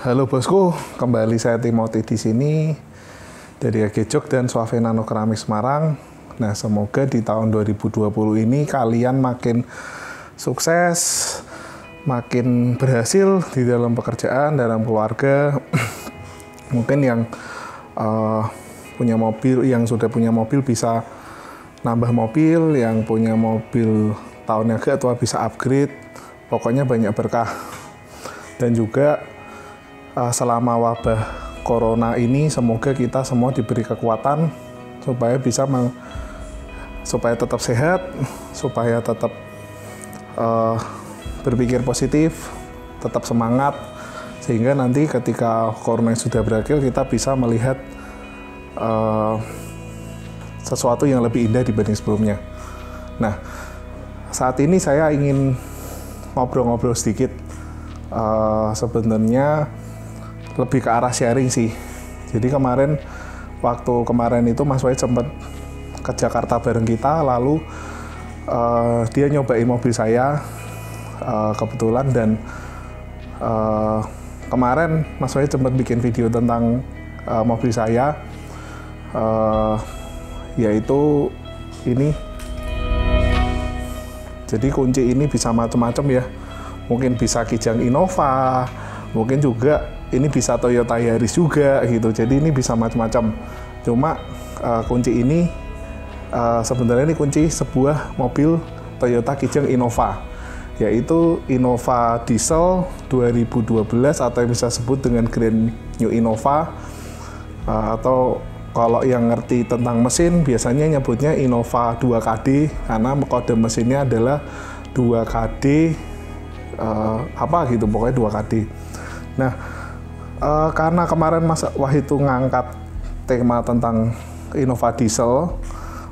Halo bosku, kembali saya Timothy di sini dari Agejok dan Suave Nano Keramik Semarang. Nah, semoga di tahun 2020 ini kalian makin sukses, makin berhasil di dalam pekerjaan, dalam keluarga. Mungkin yang punya mobil, yang sudah punya mobil bisa nambah mobil, yang punya mobil tahun yang agak tua bisa upgrade. Pokoknya banyak berkah. Dan juga selama wabah corona ini semoga kita semua diberi kekuatan supaya tetap sehat, supaya tetap berpikir positif, tetap semangat, sehingga nanti ketika corona sudah berakhir kita bisa melihat sesuatu yang lebih indah dibanding sebelumnya. Nah, saat ini saya ingin ngobrol-ngobrol sedikit, sebenarnya lebih ke arah sharing sih. Jadi waktu kemarin itu Mas Wahid sempat ke Jakarta bareng kita, lalu dia nyobain mobil saya kebetulan, dan kemarin Mas Wahid sempat bikin video tentang mobil saya, yaitu ini. Jadi kunci ini bisa macam-macam ya, mungkin bisa Kijang Innova, mungkin juga ini bisa Toyota Yaris juga gitu. Jadi ini bisa macam-macam. Cuma kunci ini sebenarnya ini kunci sebuah mobil Toyota Kijang Innova, yaitu Innova Diesel 2012 atau yang bisa sebut dengan Grand New Innova, atau kalau yang ngerti tentang mesin biasanya nyebutnya Innova 2KD karena kode mesinnya adalah 2KD apa gitu, pokoknya 2KD. Nah, karena kemarin Mas Wahid itu ngangkat tema tentang Innova Diesel,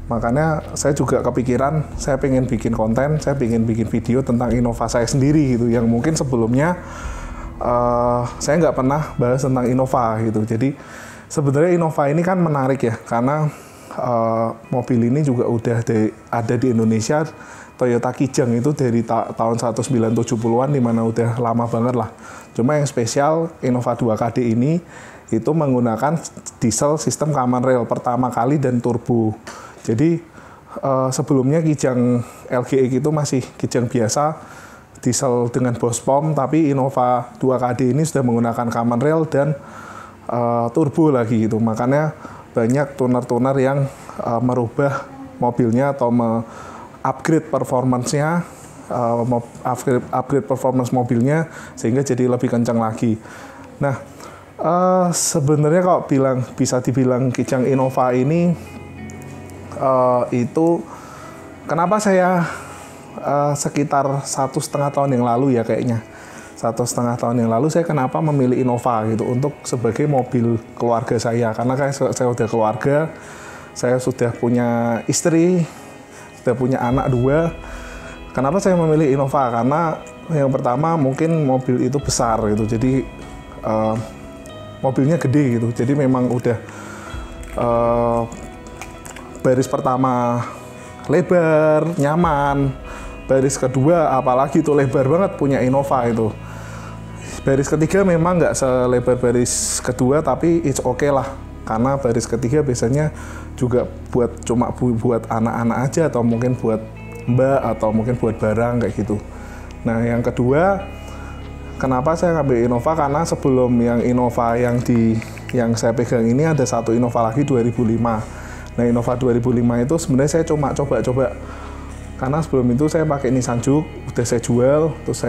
makanya saya juga kepikiran saya pengen bikin konten, saya pengen bikin video tentang Innova saya sendiri gitu, yang mungkin sebelumnya saya nggak pernah bahas tentang Innova gitu. Jadi sebenarnya Innova ini kan menarik ya, karena mobil ini juga udah ada di Indonesia. Toyota Kijang itu dari tahun 1970-an, dimana udah lama banget lah. Cuma yang spesial Innova 2KD ini itu menggunakan diesel sistem common rail pertama kali dan turbo. Jadi sebelumnya Kijang LGE itu masih Kijang biasa, diesel dengan Bosch pom, tapi Innova 2KD ini sudah menggunakan common rail dan turbo lagi gitu. Makanya banyak tuner-tuner yang merubah mobilnya atau upgrade performance-nya, upgrade performance mobilnya sehingga jadi lebih kencang lagi. Nah, sebenarnya kalau bisa dibilang Kijang Innova ini itu kenapa saya sekitar 1,5 tahun yang lalu ya kayaknya. 1,5 tahun yang lalu saya kenapa memilih Innova gitu untuk sebagai mobil keluarga saya, karena saya udah keluarga, saya sudah punya istri, sudah punya anak 2. Kenapa saya memilih Innova? Karena yang pertama mungkin mobil itu besar gitu, jadi mobilnya gede gitu, jadi memang udah baris pertama lebar, nyaman, baris kedua apalagi itu lebar banget punya Innova itu. Baris ketiga memang nggak selebar baris kedua, tapi it's okay lah, karena baris ketiga biasanya juga cuma buat anak-anak aja, atau mungkin buat mbak, atau mungkin buat barang kayak gitu. Nah, yang kedua, kenapa saya ngambil Innova? Karena sebelum yang Innova yang saya pegang ini ada satu Innova lagi 2005. Nah, Innova 2005 itu sebenarnya saya cuma coba-coba, karena sebelum itu saya pakai Nissan Juke, udah saya jual. Terus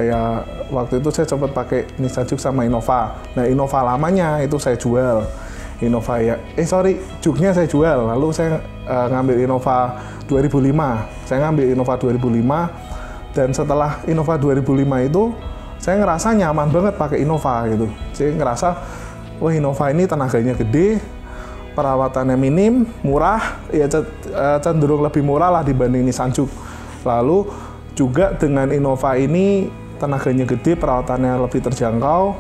waktu itu saya sempat pakai Nissan Juke sama Innova. Nah, Innova lamanya itu saya jual. Innova Juke-nya saya jual. Lalu saya ngambil Innova 2005. Saya ngambil Innova 2005, dan setelah Innova 2005 itu saya ngerasa nyaman banget pakai Innova gitu. Saya ngerasa, wah, Innova ini tenaganya gede, perawatannya minim, murah, ya cenderung lebih murah lah dibanding Nissan Juke. Lalu juga dengan Innova ini tenaganya gede, perawatannya lebih terjangkau,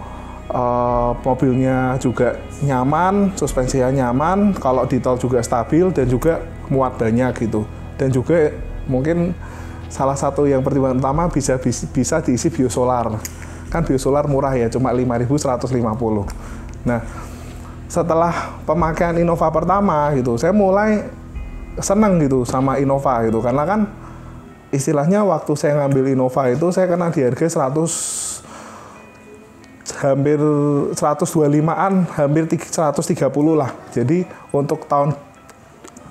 mobilnya juga nyaman, suspensinya nyaman, kalau di tol juga stabil, dan juga muat banyak gitu. Dan juga mungkin salah satu yang pertimbangan utama bisa diisi biosolar. kan biosolar murah ya, cuma 5.150. Nah, setelah pemakaian Innova pertama gitu, saya mulai seneng gitu sama Innova gitu, karena kan istilahnya waktu saya ngambil Innova itu saya kena di harga 125-an, hampir 130 lah. Jadi untuk tahun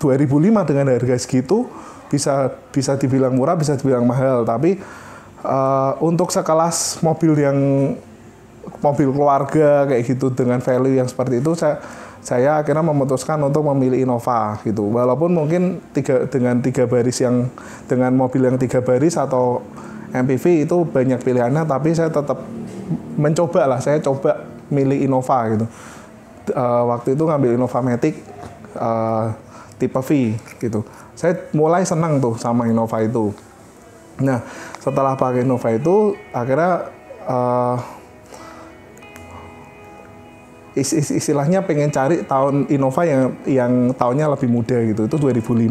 2005 dengan harga segitu bisa dibilang murah, bisa dibilang mahal, tapi untuk sekelas mobil keluarga kayak gitu dengan value yang seperti itu, saya akhirnya memutuskan untuk memilih Innova gitu. Walaupun mungkin dengan mobil yang 3 baris atau MPV itu banyak pilihannya, tapi saya tetap mencoba lah, saya coba milih Innova gitu. Waktu itu ngambil Innova Matic tipe V gitu. Saya mulai senang tuh sama Innova itu. Nah, setelah pakai Innova itu akhirnya istilahnya pengen cari tahun Innova yang tahunnya lebih muda gitu. Itu 2005,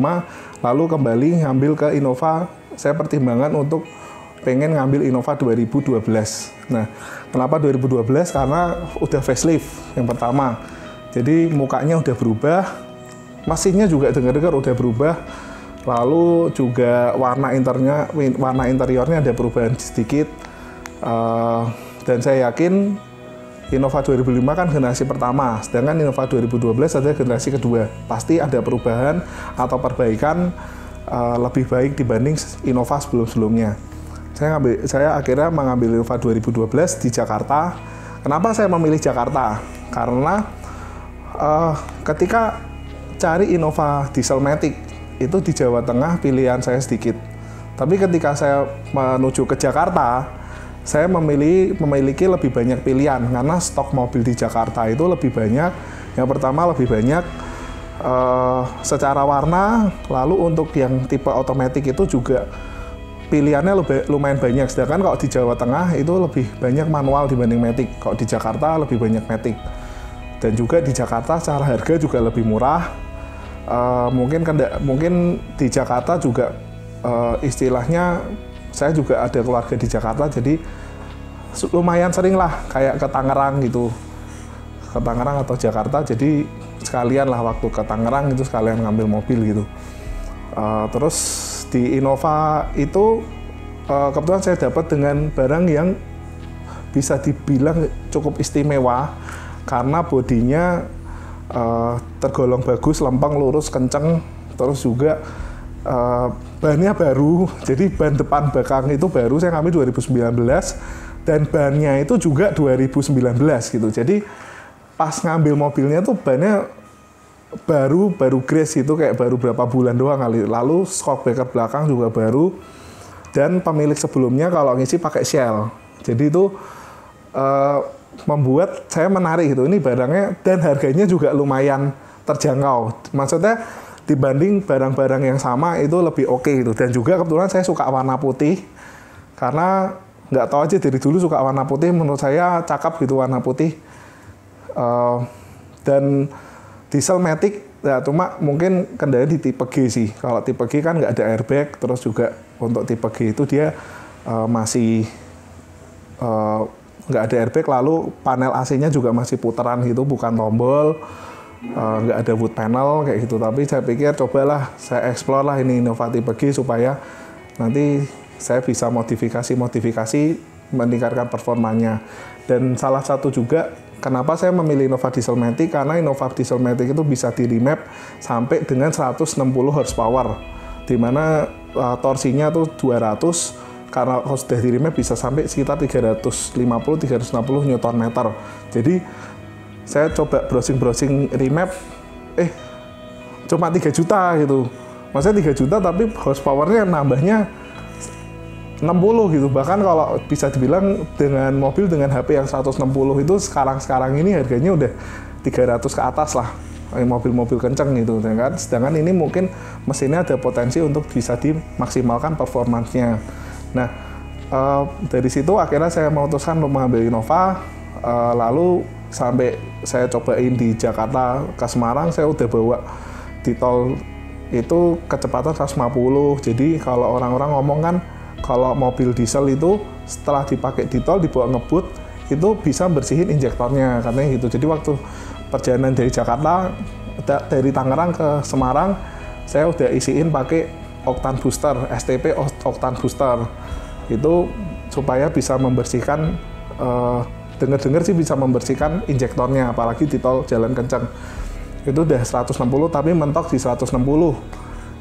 lalu kembali ngambil ke Innova. Saya pertimbangan untuk pengen ngambil Innova 2012. Nah, kenapa 2012? Karena udah facelift yang pertama. Jadi mukanya udah berubah, mesinnya juga dengar-dengar udah berubah. Lalu juga warna interiornya ada perubahan sedikit. Dan saya yakin Innova 2005 kan generasi pertama, sedangkan Innova 2012 adalah generasi kedua. Pasti ada perubahan atau perbaikan lebih baik dibanding Innova sebelum-sebelumnya. Saya akhirnya mengambil Innova 2012 di Jakarta. Kenapa saya memilih Jakarta? Karena ketika cari Innova Diesel Matic itu di Jawa Tengah pilihan saya sedikit. Tapi ketika saya menuju ke Jakarta, saya memiliki lebih banyak pilihan karena stok mobil di Jakarta itu lebih banyak. Yang pertama lebih banyak secara warna, lalu untuk yang tipe otomatis itu juga pilihannya lumayan banyak. Sedangkan kalau di Jawa Tengah itu lebih banyak manual dibanding matic. Kalau di Jakarta lebih banyak matic. Dan juga di Jakarta secara harga juga lebih murah. Mungkin di Jakarta juga istilahnya saya juga ada keluarga di Jakarta, jadi lumayan sering lah kayak ke Tangerang gitu, ke Tangerang atau Jakarta, jadi sekalian lah waktu ke Tangerang itu sekalian ngambil mobil gitu. Terus di Innova itu kebetulan saya dapat dengan barang yang bisa dibilang cukup istimewa karena bodinya tergolong bagus, lempeng, lurus, kenceng, terus juga bannya baru, jadi ban depan belakang itu baru, saya ngambil 2019 dan bannya itu juga 2019 gitu. Jadi pas ngambil mobilnya tuh bannya baru grace gitu, kayak baru berapa bulan doang kali. Lalu shock breaker belakang juga baru dan pemilik sebelumnya kalau ngisi pakai Shell. Jadi itu membuat saya menarik gitu, ini barangnya, dan harganya juga lumayan terjangkau. Maksudnya dibanding barang-barang yang sama itu lebih oke gitu. Dan juga kebetulan saya suka warna putih karena nggak tahu aja dari dulu suka warna putih, menurut saya cakep gitu warna putih. Dan diesel matic ya, cuma mungkin kendalanya di tipe G sih. Kalau tipe G kan nggak ada airbag, terus juga untuk tipe G itu dia masih nggak ada airbag, lalu panel AC-nya juga masih putaran gitu, bukan tombol, nggak ada wood panel kayak gitu. Tapi saya pikir cobalah saya explore lah ini Innova tipe G supaya nanti saya bisa modifikasi meningkatkan performanya. Dan salah satu juga kenapa saya memilih Innova Diesel Matic, karena Innova Diesel Matic itu bisa di remap sampai dengan 160 horsepower, dimana torsinya tuh 200, karena kalau sudah di remap bisa sampai sekitar 350-360 Nm. Jadi saya coba browsing remap, cuma 3 juta gitu. Maksudnya 3 juta tapi horsepowernya nambahnya 60 gitu. Bahkan kalau bisa dibilang dengan mobil dengan HP yang 160 itu sekarang ini harganya udah 300 ke atas lah, mobil-mobil kenceng gitu kan. Sedangkan ini mungkin mesinnya ada potensi untuk bisa dimaksimalkan performansnya. Nah, dari situ akhirnya saya memutuskan untuk mengambil Innova, lalu sampai saya cobain di Jakarta ke Semarang, saya udah bawa di tol itu kecepatan 150. Jadi kalau orang-orang ngomong kan kalau mobil diesel itu setelah dipakai di tol dibawa ngebut itu bisa bersihin injektornya katanya gitu. Jadi waktu perjalanan dari Jakarta dari Tangerang ke Semarang saya udah isiin pakai oktan booster, STP oktan booster itu supaya bisa membersihkan dengar-dengar sih bisa membersihkan injektornya, apalagi di tol jalan kencang. Itu udah 160 tapi mentok di 160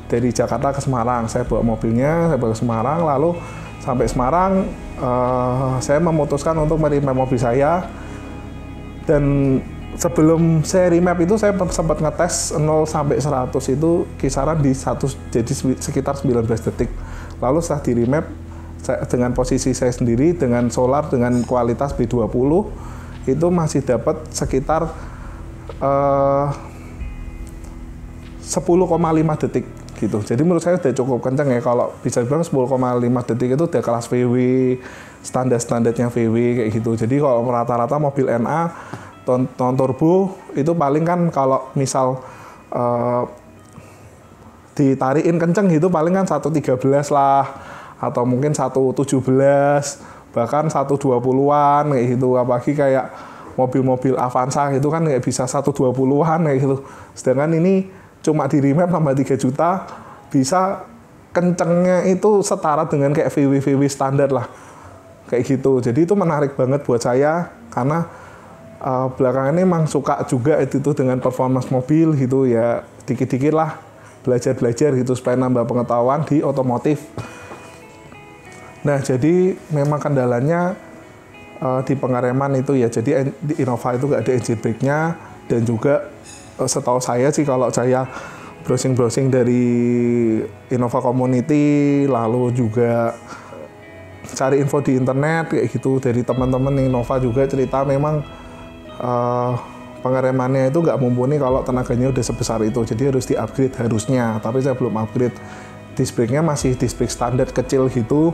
dari Jakarta ke Semarang. Saya bawa mobilnya, saya bawa ke Semarang, lalu sampai Semarang saya memutuskan untuk meremap mobil saya. Dan sebelum saya remap itu saya sempat ngetes 0 sampai 100 itu kisaran di 100, jadi sekitar 19 detik. Lalu setelah di remap dengan posisi saya sendiri, dengan solar, dengan kualitas B20 itu masih dapat sekitar 10,5 detik gitu. Jadi menurut saya udah cukup kenceng ya, kalau bisa dibilang 10,5 detik itu udah kelas VW, standar-standarnya VW kayak gitu. Jadi kalau rata-rata mobil NA non turbo itu paling kan kalau misal ditarikin kenceng gitu paling kan 113 lah, atau mungkin 117, bahkan 120-an kayak gitu. Apalagi kayak mobil-mobil Avanza gitu kan kayak bisa 120-an kayak gitu. Sedangkan ini cuma di remap tambah 3 juta, bisa kencengnya itu setara dengan kayak VW standar lah. Kayak gitu. Jadi itu menarik banget buat saya, karena belakangan ini emang suka juga itu dengan performance mobil gitu ya, dikit-dikit lah belajar-belajar gitu supaya nambah pengetahuan di otomotif. Nah, jadi memang kendalanya di pengereman itu ya, jadi di Innova itu nggak ada engine brake-nya, dan juga setahu saya sih kalau saya browsing-browsing dari Innova Community, lalu juga cari info di internet kayak gitu, dari teman-teman Innova juga cerita memang pengeremannya itu nggak mumpuni kalau tenaganya udah sebesar itu, jadi harus di-upgrade harusnya, tapi saya belum upgrade. Disc brake-nya masih disc brake standar kecil gitu.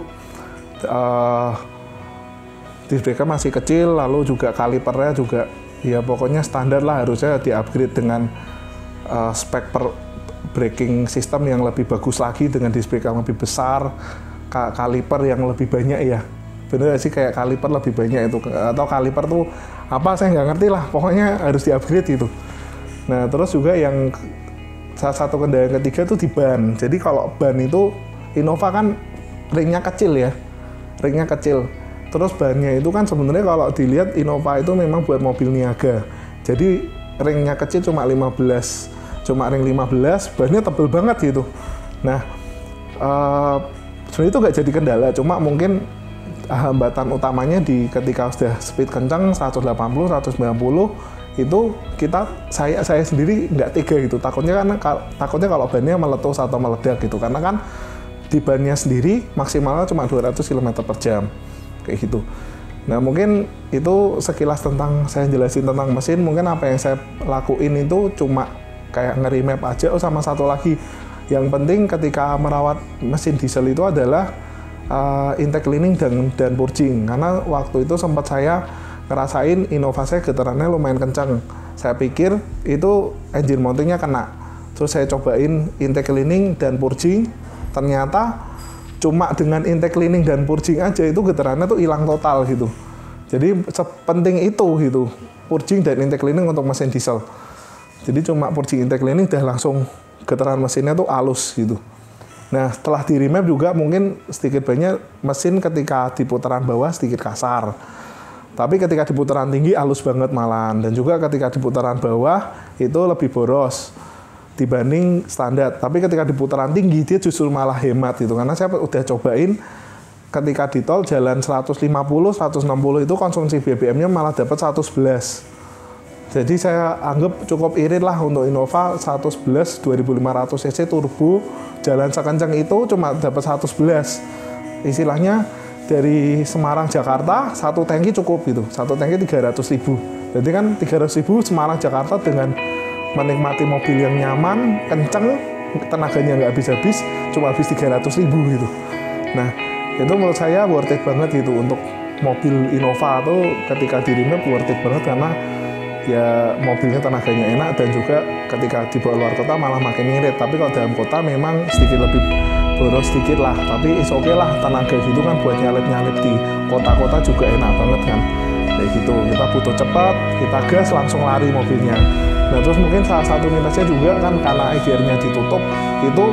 Disc brake-nya masih kecil, lalu juga kalipernya juga ya pokoknya standar lah, harusnya di-upgrade dengan spek braking system yang lebih bagus lagi, dengan disc brake yang lebih besar, kaliper yang lebih banyak ya. Bener sih, kayak kaliper lebih banyak itu, atau kaliper tuh apa saya nggak ngerti lah, pokoknya harus di-upgrade gitu. Nah, terus juga yang salah satu kendala yang ketiga tuh di ban. Jadi kalau ban itu Innova kan ringnya kecil ya, ringnya kecil. Terus bannya itu kan sebenarnya kalau dilihat Innova itu memang buat mobil niaga. Jadi ringnya kecil cuma 15, cuma ring 15, bannya tebel banget gitu. Nah, sebenarnya itu nggak jadi kendala, cuma mungkin hambatan utamanya di ketika sudah speed kencang 180, 190 itu saya sendiri nggak tega gitu, takutnya kalau bannya meletus atau meledak gitu, karena kan di bannya sendiri maksimalnya cuma 200 km per jam kayak gitu. Nah, mungkin itu sekilas tentang saya jelasin tentang mesin. Mungkin apa yang saya lakuin itu cuma kayak nge-remap aja. Sama satu lagi yang penting ketika merawat mesin diesel itu adalah intake cleaning dan purging, karena waktu itu sempat saya ngerasain Innova saya getarannya lumayan kencang. Saya pikir itu engine mountingnya kena, terus saya cobain intake cleaning dan purging, ternyata cuma dengan intake cleaning dan purging aja itu getarannya tuh hilang total gitu. Jadi sepenting itu gitu purging dan intake cleaning untuk mesin diesel. Jadi cuma purging intake cleaning udah langsung getaran mesinnya tuh halus gitu. Nah, setelah di remap juga mungkin sedikit banyak mesin ketika di putaran bawah sedikit kasar. Tapi ketika di putaran tinggi halus banget malahan. Dan juga ketika di putaran bawah itu lebih boros dibanding standar. Tapi ketika di putaran tinggi dia justru malah hemat gitu. Karena saya udah cobain ketika di tol jalan 150, 160 itu konsumsi BBM-nya malah dapat 111. Jadi saya anggap cukup irit lah untuk Innova 111 2500 cc turbo, jalan sekencang itu cuma dapat 111. Istilahnya dari Semarang Jakarta satu tangki cukup gitu, satu tangki 300.000. Jadi kan 300.000 Semarang Jakarta dengan menikmati mobil yang nyaman, kenceng, tenaganya nggak habis-habis, cuma habis 300.000 gitu. Nah, itu menurut saya worth it banget gitu untuk mobil Innova tuh ketika di remap worth it banget, karena ya mobilnya tenaganya enak dan juga ketika dibawa luar kota malah makin ngirit. Tapi kalau dalam kota memang sedikit lebih boros sedikit lah, tapi is oke lah, tenaga gitu kan buat nyalip-nyalip di kota-kota juga enak banget kan. Kayak gitu, kita butuh cepat, kita gas langsung lari mobilnya. Nah terus mungkin salah satu minusnya juga kan karena EGR-nya ditutup, itu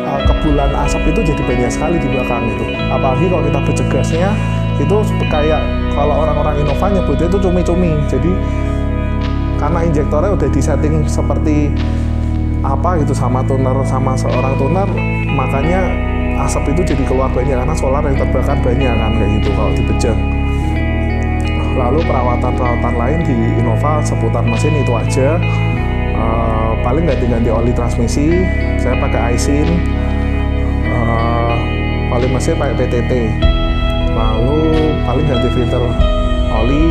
kebulan asap itu jadi banyak sekali di belakang itu. Apalagi kalau kita bercegasnya itu kayak kalau orang-orang Innova nyebutnya itu cumi-cumi. Jadi karena injektornya udah disetting seperti apa gitu sama tuner, sama seorang tuner, makanya asap itu jadi keluar banyak karena solar yang terbakar banyak kan kayak gitu kalau dibejek. Lalu perawatan-perawatan lain di Innova seputar mesin itu aja. Paling ganti-ganti oli transmisi, saya pakai Aisin. Oli mesin pakai PTT. Lalu paling ganti filter oli.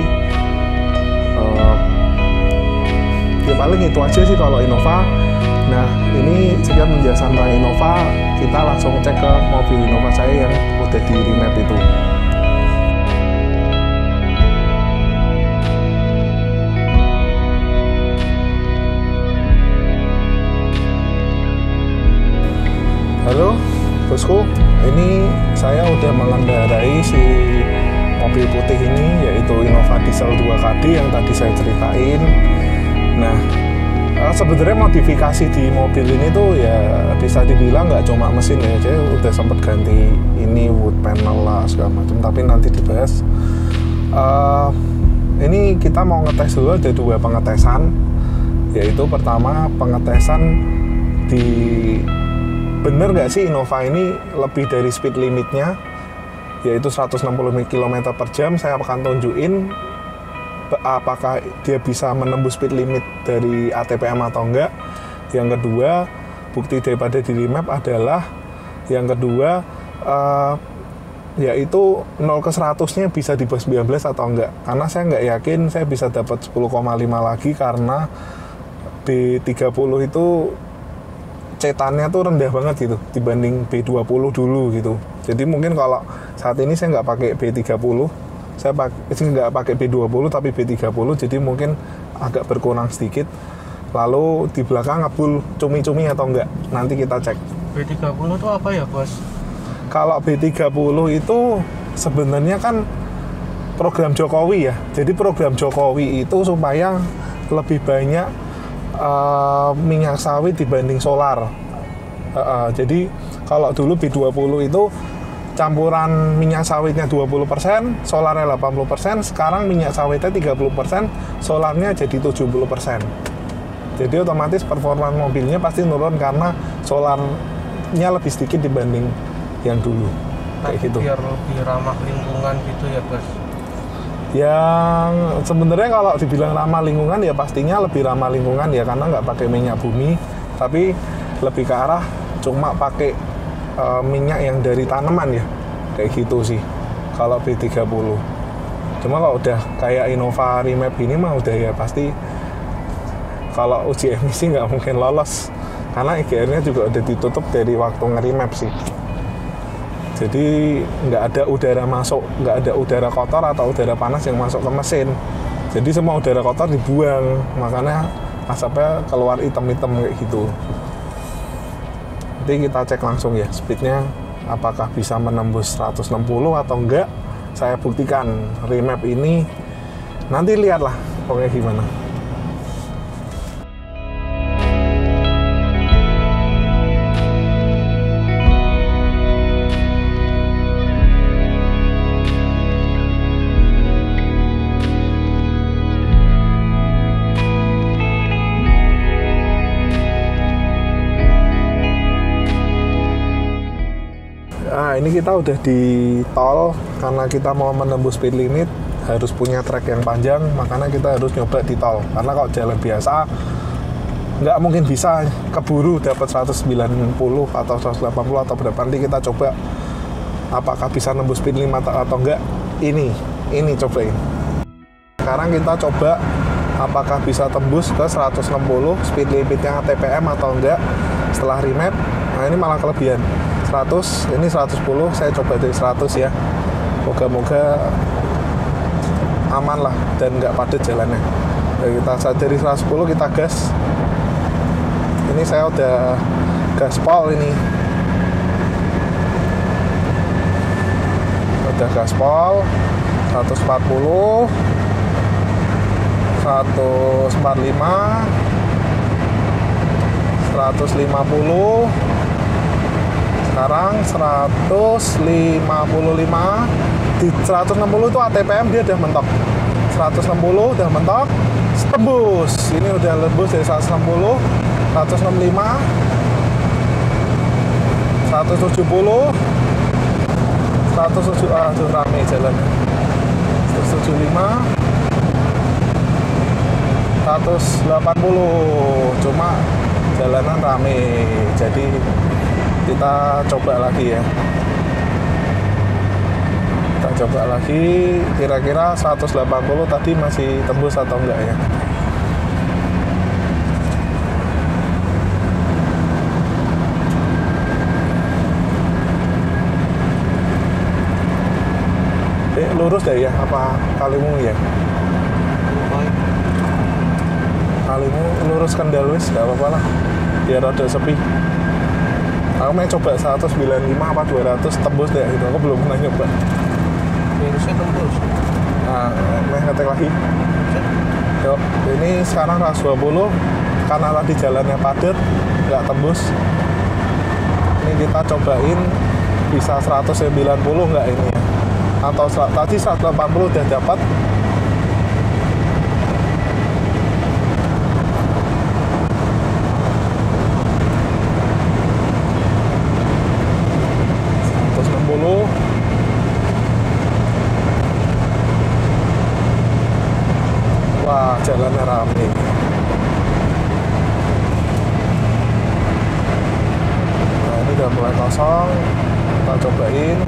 Ya paling itu aja sih kalau Innova. Nah ini sekian penjelasan tentang Innova. Kita langsung cek ke mobil Innova saya yang udah di remap itu. Halo bosku, ini saya udah mengendarai si mobil putih ini, yaitu Innova Diesel 2KD yang tadi saya ceritain. Nah sebenarnya modifikasi di mobil ini tuh ya bisa dibilang nggak cuma mesin ya, saya udah sempat ganti ini wood panel lah segala macam, tapi nanti dibahas. Ini kita mau ngetes dulu, ada dua pengetesan, yaitu pertama pengetesan di bener nggak sih Innova ini lebih dari speed limitnya, yaitu 160 km per jam. Saya akan tunjukin apakah dia bisa menembus speed limit dari ATPM atau enggak. Yang kedua, bukti daripada di remap adalah yang kedua, yaitu 0 ke 100-nya bisa di bawah 19 atau enggak. Karena saya nggak yakin saya bisa dapat 10,5 lagi karena B30 itu cetannya tuh rendah banget gitu dibanding B20 dulu gitu. Jadi mungkin kalau saat ini saya nggak pakai B30, saya nggak pakai B20 tapi B30, jadi mungkin agak berkurang sedikit. Lalu di belakang ngebul cumi-cumi atau enggak, nanti kita cek. B30 itu apa ya bos? Kalau B30 itu sebenarnya kan program Jokowi ya. Jadi program Jokowi itu supaya lebih banyak minyak sawit dibanding solar. Jadi kalau dulu B20 itu campuran minyak sawitnya 20%, solarnya 80%, sekarang minyak sawitnya 30%, solarnya jadi 70%. Jadi otomatis performa mobilnya pasti turun karena solarnya lebih sedikit dibanding yang dulu. Kayak gitu. Biar lebih ramah lingkungan gitu ya bos? Yang sebenarnya kalau dibilang ramah lingkungan ya pastinya lebih ramah lingkungan ya, karena nggak pakai minyak bumi, tapi lebih ke arah cuma pakai minyak yang dari tanaman ya, kayak gitu sih kalau B30. Cuma kalau udah kayak Innova remap ini mah udah ya pasti kalau uji emisi nggak mungkin lolos, karena EGR-nya juga udah ditutup dari waktu nge-remap sih. Jadi nggak ada udara masuk, nggak ada udara kotor atau udara panas yang masuk ke mesin. Jadi semua udara kotor dibuang, makanya asapnya keluar hitam-hitam kayak gitu. Nanti kita cek langsung ya speednya apakah bisa menembus 160 atau enggak. Saya buktikan remap ini, nanti lihatlah pokoknya gimana. Nah ini kita udah di tol, karena kita mau menembus speed limit harus punya trek yang panjang, makanya kita harus nyoba di tol. Karena kalau jalan biasa nggak mungkin bisa keburu dapat 190 atau 180 atau berapa. Nanti kita coba apakah bisa nembus speed limit atau enggak. Ini cobain. Sekarang kita coba apakah bisa tembus ke 160 speed limitnya ATPM atau enggak setelah remap. Nah ini malah kelebihan 100, ini 110, saya coba dari 100 ya. Moga-moga aman lah dan nggak padat jalannya. Kita dari 110 kita gas. Ini saya udah gaspol ini. udah gaspol 140, 145, 150, sekarang 155. Di 160 itu ATPM dia udah mentok, 160 udah mentok, tembus. Ini udah tembus dari 160, 165, 170, 107, aduh rame jalan, 175, 180, cuma jalanan rame, jadi kita coba lagi ya. Kita coba lagi, kira-kira 180 tadi masih tembus atau enggak ya. Lurus deh ya, apa kalimu ya? Kalimu lurus Kendal wis, gak apa-apa lah, biar ada sepi. Aku mau coba 195 apa 200 tembus deh gitu, aku belum pernah nyoba. Harusnya tembus. Nah, mau ngetek lagi. Yuk, ini sekarang 120 karena tadi jalannya padat, nggak tembus. Ini kita cobain bisa 190 nggak ini ya? Atau tadi 180 udah dapat. Wah, jalannya rame. Nah, ini udah mulai kosong. Kita cobain.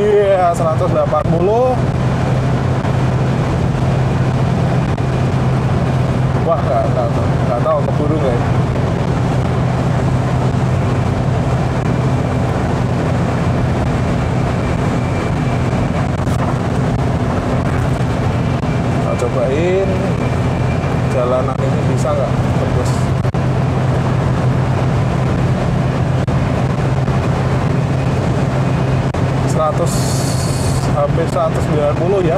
Iya, 180. Wah, nggak tahu keburu nggak ya. Kita cobain jalanan ini bisa nggak tembus. Hampir 190 ya.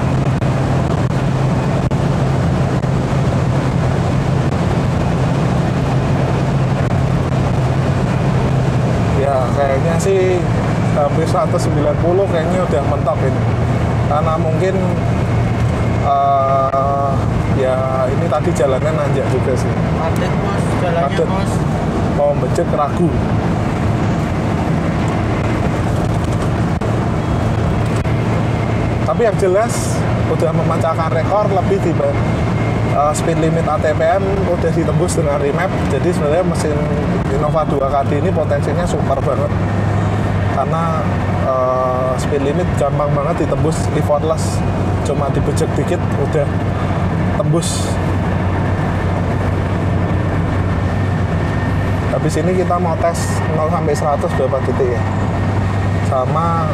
Ya kayaknya sih hampir 190 kayaknya udah mentok ini. Karena mungkin ya ini tadi jalannya nanjak juga sih. Padat bos, jalannya Padat. bos. Mau becek ragu. Tapi yang jelas udah memecahkan rekor lebih di speed limit ATPM udah ditembus dengan remap. Jadi sebenarnya mesin Innova 2KD ini potensinya super banget karena speed limit gampang banget ditembus effortless, cuma dibejek dikit udah tembus. Habis ini kita mau tes 0 sampai 100 berapa detik ya. Sama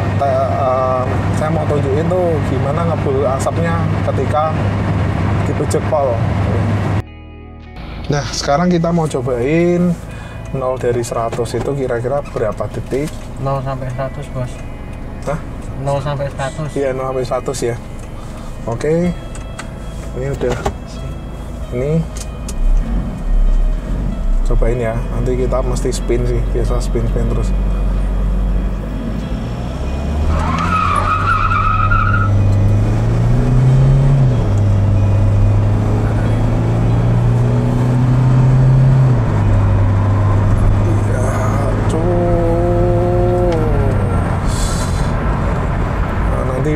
saya mau tunjukin tuh gimana ngebul asapnya ketika dibejek pol. Nah, sekarang kita mau cobain 0 dari 100 itu kira-kira berapa detik? 0 sampai 100 bos. Hah? 0 sampai 100. Iya, 0 sampai 100 ya. Oke. Ini udah. Ini cobain ya. Nanti kita mesti spin sih, biasa spin terus.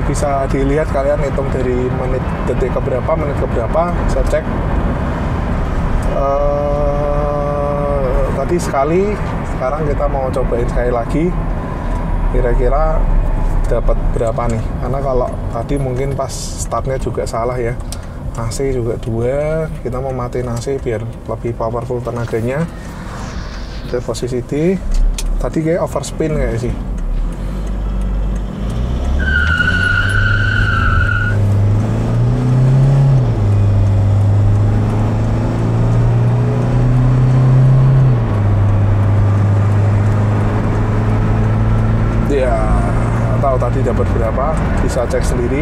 Bisa dilihat kalian hitung dari detik keberapa, menit keberapa, bisa cek. Tadi sekali, sekarang kita mau cobain sekali lagi. Kira-kira dapat berapa nih, karena kalau tadi mungkin pas startnya juga salah ya. AC juga 2, kita mau matiin AC biar lebih powerful tenaganya. Dari posisi D, tadi kayak overspin kayak sih. Ya, tahu tadi dapat berapa, bisa cek sendiri.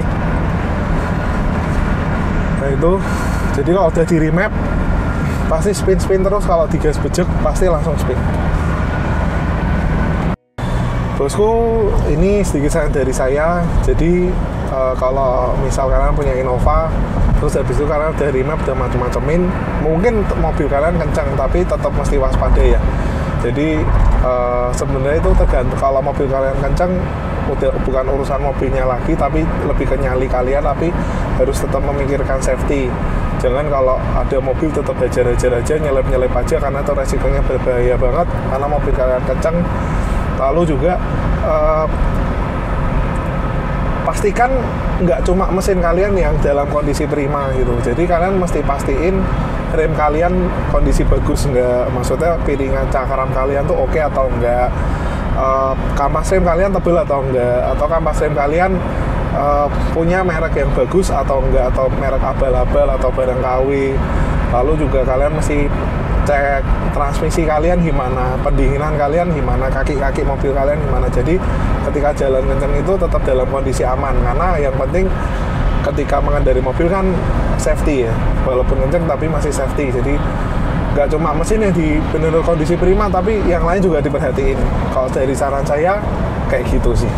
Nah itu, jadi kalau udah di remap pasti spin terus, kalau digas bejek pasti langsung spin. Bosku, ini sedikit saran dari saya. Jadi kalau misal kalian punya Innova, terus habis itu kalian udah remap, udah macam-macamin, mungkin mobil kalian kencang tapi tetap mesti waspada ya. Jadi sebenarnya itu tergantung, kalau mobil kalian kencang udah bukan urusan mobilnya lagi, tapi lebih ke nyali kalian, tapi harus tetap memikirkan safety. Jangan kalau ada mobil tetap hajar-hajar aja, nyelip-nyelip aja, karena itu resikonya berbahaya banget karena mobil kalian kencang. Lalu juga pastikan nggak cuma mesin kalian yang dalam kondisi prima gitu, jadi kalian mesti pastiin rem kalian kondisi bagus nggak, maksudnya piringan cakram kalian tuh oke atau enggak, kampas rem kalian tebal atau enggak, atau kampas rem kalian punya merek yang bagus atau enggak, atau merek abal-abal atau barang KW. Lalu juga kalian mesti cek transmisi kalian gimana, pendinginan kalian gimana, kaki-kaki mobil kalian gimana. Jadi ketika jalan kencang itu tetap dalam kondisi aman, karena yang penting ketika mengendari mobil kan safety ya, walaupun kencang tapi masih safety. Jadi nggak cuma mesin yang di benar kondisi prima, tapi yang lain juga diperhatiin. Kalau dari saran saya kayak gitu sih.